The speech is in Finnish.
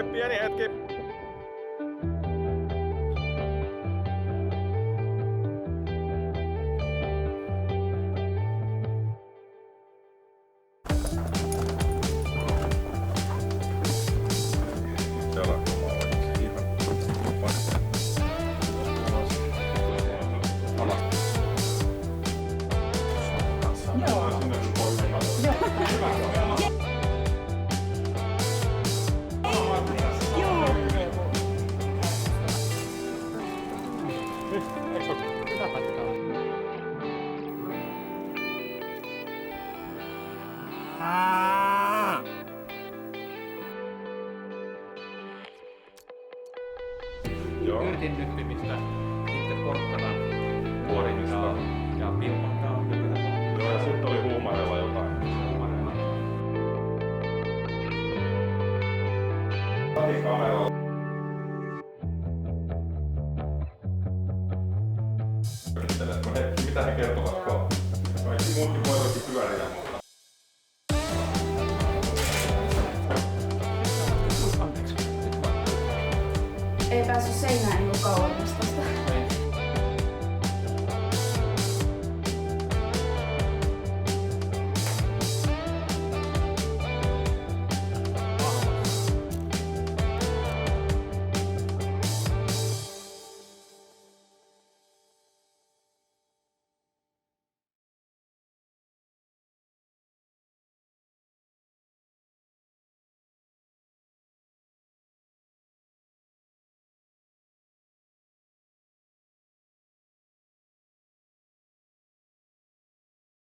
pieni hetki. Yrtin nyppimistä, sitten porkkanan kuorimista ja pilkottaa. Joo, ja sitten oli huumarella jotain. Kati kameralla. Mitä he kertovatko? Kaikki muutkin voivatkin pyöriä, mutta... Ei päässyt seinään ilman kauemmasta.